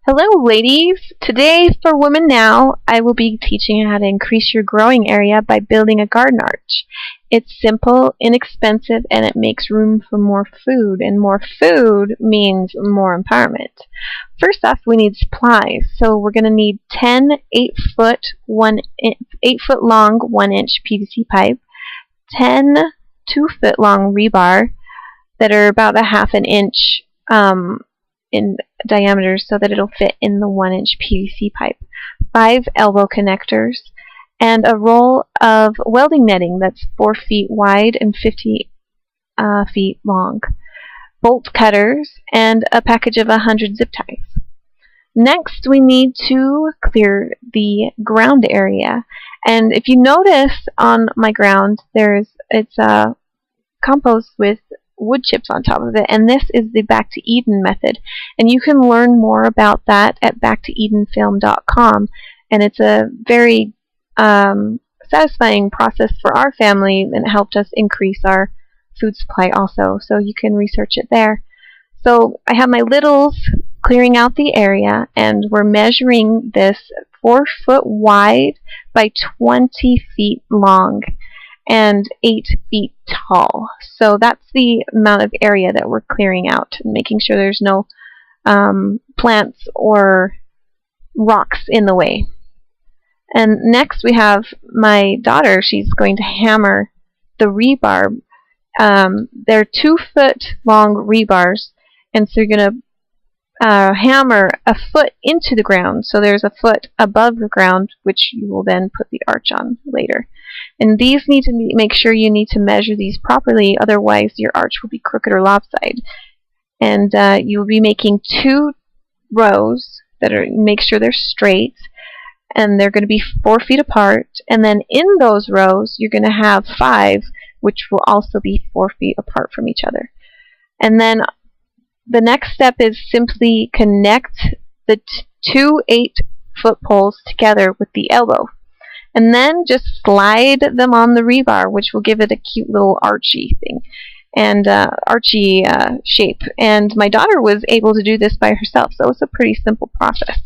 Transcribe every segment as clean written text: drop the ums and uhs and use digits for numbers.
Hello ladies! Today for Women Now, I will be teaching you how to increase your growing area by building a garden arch. It's simple, inexpensive, and it makes room for more food, and more food means more empowerment. First off, we need supplies, so we're going to need 10 8-foot long 1-inch PVC pipe, 10 2-foot long rebar that are about a half an inch in diameter so that it'll fit in the 1-inch PVC pipe, 5 elbow connectors, and a roll of welding netting that's 4 feet wide and 50 feet long, bolt cutters, and a package of 100 zip ties. Next, we need to clear the ground area, and if you notice on my ground, it's compost with wood chips on top of it, and this is the Back to Eden method, and you can learn more about that at backtoedenfilm.com, and it's a very satisfying process for our family, and it helped us increase our food supply also, so you can research it there. So I have my littles clearing out the area, and we're measuring this 4 foot wide by 20 feet long and 8 feet tall. So that's the amount of area that we're clearing out, and making sure there's no plants or rocks in the way. And next we have my daughter. She's going to hammer the rebar. They're 2 foot long rebars, and so you're going to hammer a foot into the ground, so there's a foot above the ground, which you will then put the arch on later. And these need to make sure you need to measure these properly, otherwise your arch will be crooked or lopsided. And you'll be making 2 rows that are, make sure they're straight, and they're going to be 4 feet apart. And then in those rows, you're going to have 5, which will also be 4 feet apart from each other. And then the next step is simply connect the 2 8-foot poles together with the elbow. And then just slide them on the rebar, which will give it a cute little archy thing, and archy shape. And my daughter was able to do this by herself, so it's a pretty simple process.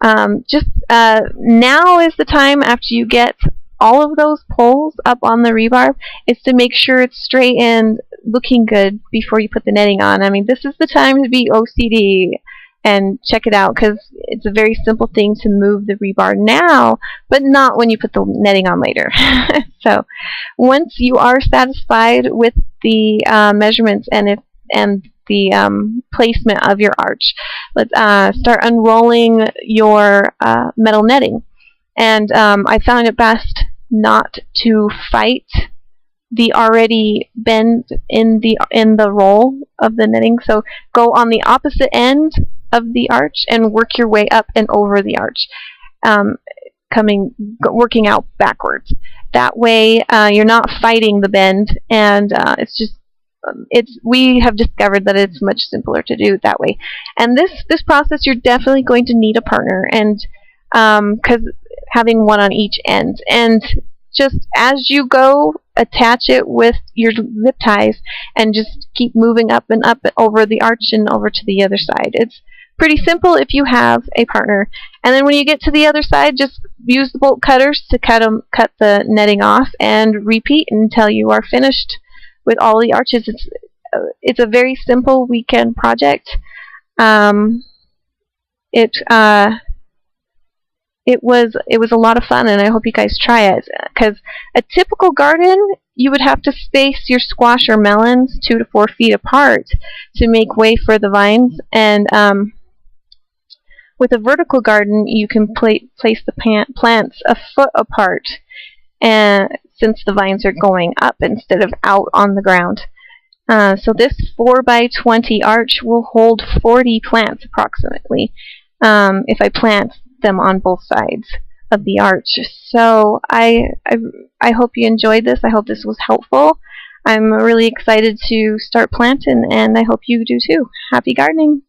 Now is the time, after you get all of those poles up on the rebar, is to make sure it's straight and looking good before you put the netting on. I mean, this is the time to be OCD and check it out, because it's a very simple thing to move the rebar now, but not when you put the netting on later. So once you are satisfied with the measurements and the placement of your arch, let's start unrolling your metal netting. And I found it best not to fight the already bend in the roll of the netting. So go on the opposite end of the arch and work your way up and over the arch, working out backwards. That way you're not fighting the bend, and we have discovered that it's much simpler to do it that way. And this process, you're definitely going to need a partner, and because having one on each end, and just as you go, attach it with your zip ties and just keep moving up and over the arch and over to the other side. It's pretty simple if you have a partner. And then when you get to the other side, just use the bolt cutters to cut the netting off, and repeat until you are finished with all the arches. It's a very simple weekend project. It was a lot of fun, and I hope you guys try it, because a typical garden, you would have to space your squash or melons 2 to 4 feet apart to make way for the vines. And with a vertical garden, you can place the plants a foot apart, and since the vines are going up instead of out on the ground. So this 4 by 20 arch will hold 40 plants approximately, if I plant them on both sides of the arch. So I hope you enjoyed this. I hope this was helpful. I'm really excited to start planting, and I hope you do too. Happy gardening!